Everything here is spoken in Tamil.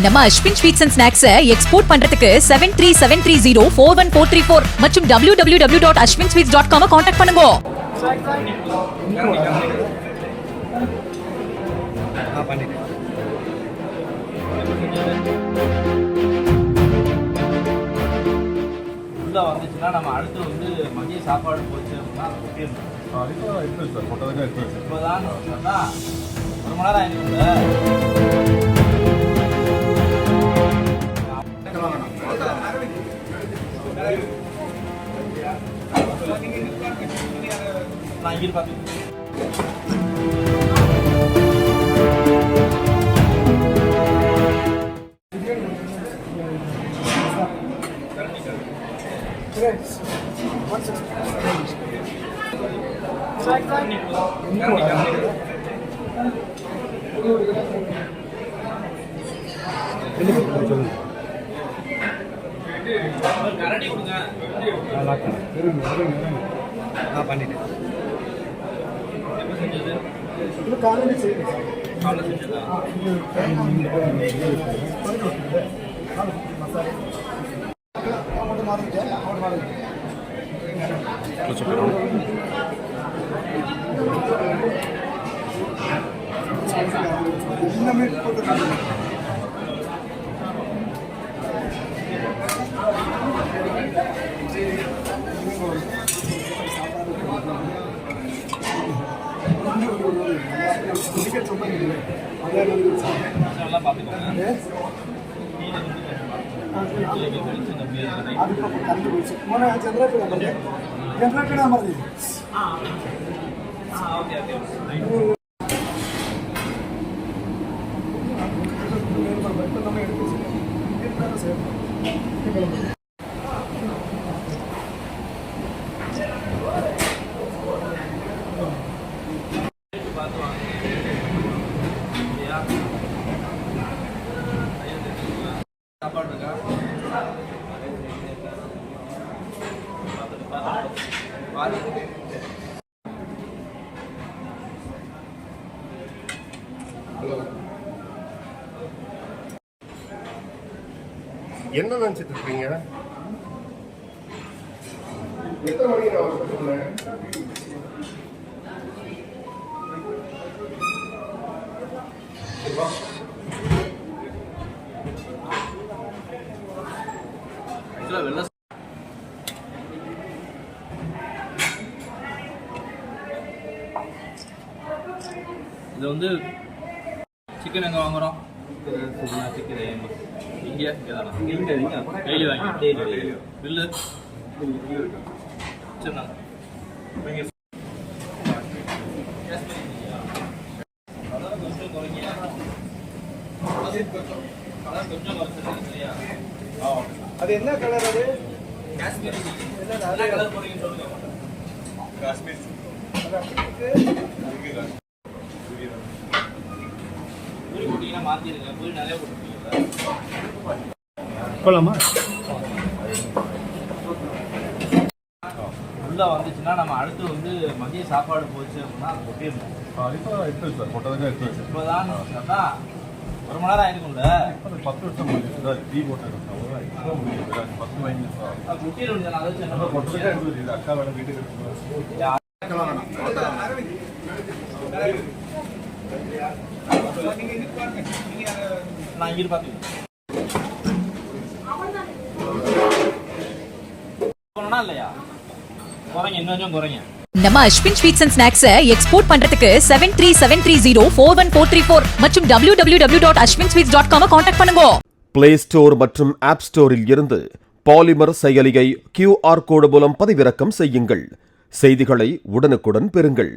நம்ம Ashwin sweets and snacks export பண்றதுக்கு 7373041434 மற்றும் www.ashwinsweets.com கான்டாக்ட் பண்ணுங்க. உள்ள வந்துச்சுன்னா நம்ம அடுத்து வந்து மதிய சாப்பாடு போச்சு அப்படின்னா இப்போதான் ஒரு மணி நேரம் ஆயிருக்குல்ல. நான் இங்கே பார்த்து கரண்டி கொடுங்க. நான் பண்ணிட்டேன். எப்போ செஞ்சது? காலையில் செஞ்சதா? அதெல்லாம் பார்த்துக்கோங்க. சாப்பாடு இருக்கா? என்ன நினைச்சிட்டு இருக்கீங்க? எத்தனை மணிக்கு நான் சொன்னேன்? இது வந்து சிக்கன் எங்கே வாங்குகிறோம்? சிக்கன் இங்கே டெய்லி வாங்கி பில்லு சரிண்ணா. கொஞ்சம் குறைங்க. கொஞ்சம் குறைச்சிருங்க சரியா? அது என்ன கலர்? அது காஷ்மீரி. என்ன கலர் போடுறீங்கன்னு சொல்லுங்க. காஷ்மீர் பூரி போட்டீங்கன்னா மாற்றிடுங்க. பூரி நிறைய போட்டுருக்கீங்களா? போலாமா? உள்ள வந்துச்சுன்னா நம்ம அடுத்து வந்து மதிய சாப்பாடு போச்சு அப்படின்னா அது கொட்டிடணும். இப்போதான் ஒரு மணி நேரம் ஆயிருக்கும்ல. 10 வருஷம் டீ போட்டேன். அது கொட்டிடும். அதை வச்சு என்ன அக்கா வேலை வீட்டுக்கு நான் இங்கே பார்த்துக்கணும் இல்லையா? குறைங்க, இன்னும் கொஞ்சம் குறைங்க. நம்ம Ashwin sweets and snacks export பண்றதுக்கு 7373041434 மற்றும் www.ashwinsweets.com கான்டாக்ட் பண்ணுங்க. பிளே ஸ்டோர் மற்றும் ஆப் ஸ்டோரில் இருந்து பாலிமர் செயலியை QR கோடு மூலம் பதிவிறக்கம் செய்யுங்கள். செய்திகளை உடனுக்குடன் பெறுங்கள்.